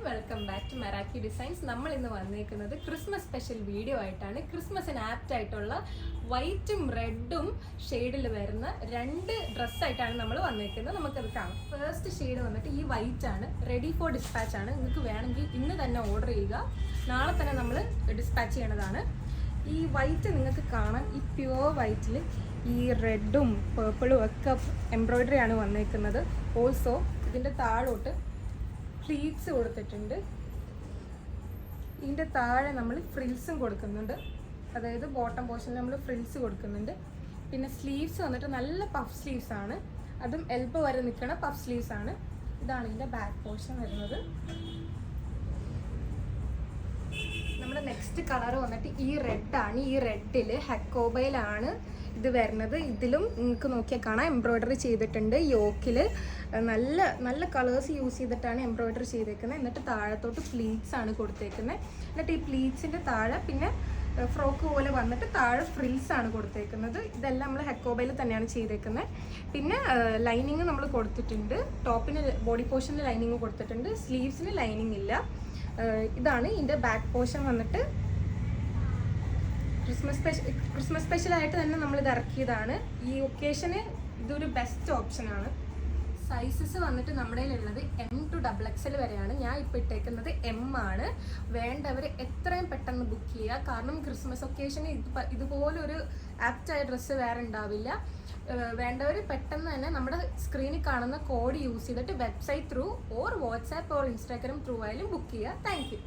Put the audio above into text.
Welcome back to Meraki designs. നമ്മൾ ഇന്ന് വന്നേക്കുന്നത് ക്രിസ്മസ് സ്പെഷ്യൽ വീഡിയോ ആയിട്ടാണ്. ക്രിസ്മസിന് ആപ്റ്റ് ആയിട്ടുള്ള വൈറ്റും റെഡും ഷെയ്ഡിൽ വരുന്ന രണ്ട് ഡ്രസ്സായിട്ടാണ് നമ്മൾ വന്നേക്കുന്നത്. നമുക്കത് കാണാം. ഫസ്റ്റ് ഷെയ്ഡ് വന്നിട്ട് ഈ വൈറ്റ് ആണ്, റെഡി ഫോർ ഡിസ്പാച്ച് ആണ്. നിങ്ങൾക്ക് വേണമെങ്കിൽ ഇന്ന് തന്നെ ഓർഡർ ചെയ്യുക, നാളെ തന്നെ നമ്മൾ ഡിസ്പാച്ച് ചെയ്യണതാണ്. ഈ വൈറ്റ് നിങ്ങൾക്ക് കാണാം. ഈ പ്യുവർ വൈറ്റിൽ ഈ റെഡും പേർപ്പിളും ഒക്കെ എംബ്രോയ്ഡറി ആണ് വന്നേക്കുന്നത്. ഓൾസോ ഇതിൻ്റെ താഴോട്ട് ഫ്ലീറ്റ്സ് കൊടുത്തിട്ടുണ്ട്. ഇതിൻ്റെ താഴെ നമ്മൾ ഫ്രിൽസും കൊടുക്കുന്നുണ്ട്, അതായത് ബോട്ടം പോർഷനിൽ നമ്മൾ ഫ്രിൽസ് കൊടുക്കുന്നുണ്ട്. പിന്നെ സ്ലീവ്സ് വന്നിട്ട് നല്ല പഫ് സ്ലീവ്സ് ആണ്, അതും എൽബോ വരെ നിൽക്കുന്ന പഫ് സ്ലീവ്സ് ആണ്. ഇതാണ് ഇതിൻ്റെ ബാക്ക് പോർഷൻ വരുന്നത്. നമ്മുടെ നെക്സ്റ്റ് കളർ വന്നിട്ട് ഈ റെഡാണ്. ഈ റെഡിൽ ഹെക്കോബയിലാണ് ഇത് വരുന്നത്. ഇതിലും നിങ്ങൾക്ക് നോക്കിയാൽ കാണാം എംബ്രോയ്ഡറി ചെയ്തിട്ടുണ്ട്. യോക്കിൽ നല്ല നല്ല കളേഴ്സ് യൂസ് ചെയ്തിട്ടാണ് എംബ്രോയ്ഡറി ചെയ്തേക്കുന്നത്. എന്നിട്ട് താഴത്തോട്ട് പ്ലീറ്റ്സ് ആണ് കൊടുത്തേക്കുന്നത്. എന്നിട്ട് ഈ പ്ലീറ്റ്സിൻ്റെ താഴെ പിന്നെ ഫ്രോക്ക് പോലെ വന്നിട്ട് താഴെ ഫ്രിൽസ് ആണ് കൊടുത്തേക്കുന്നത്. ഇതെല്ലാം നമ്മൾ ഹെക്കോബയിൽ തന്നെയാണ് ചെയ്തേക്കുന്നത്. പിന്നെ ലൈനിങ് നമ്മൾ കൊടുത്തിട്ടുണ്ട്. ടോപ്പിന് ബോഡി പോർഷനിൽ ലൈനിങ് കൊടുത്തിട്ടുണ്ട്, സ്ലീവ്സിന് ലൈനിങ് ഇല്ല. ഇതാണ് ഇതിൻ്റെ ബാക്ക് പോർഷൻ വന്നിട്ട്. ക്രിസ്മസ് സ്പെഷ്യലായിട്ട് തന്നെ നമ്മൾ ഇത് ഇറക്കിയതാണ്. ഈ ഒക്കേഷന് ഇതൊരു ബെസ്റ്റ് ഓപ്ഷനാണ്. സൈസസ് വന്നിട്ട് നമ്മുടെ ഉള്ളത് M to XXL വരെയാണ്. ഞാൻ ഇപ്പോൾ ഇട്ടേക്കുന്നത് M ആണ്. വേണ്ടവർ എത്രയും പെട്ടെന്ന് ബുക്ക് ചെയ്യുക, കാരണം ക്രിസ്മസ് ഒക്കേഷന് ഇതുപോലൊരു ആപ്റ്റായ ഡ്രസ്സ് വേറെ ഉണ്ടാവില്ല. വേണ്ടവർ പെട്ടെന്ന് തന്നെ നമ്മുടെ സ്ക്രീനിൽ കാണുന്ന കോഡ് യൂസ് ചെയ്തിട്ട് website through or WhatsApp or Instagram through ആയാലും ബുക്ക് ചെയ്യുക. Thank you.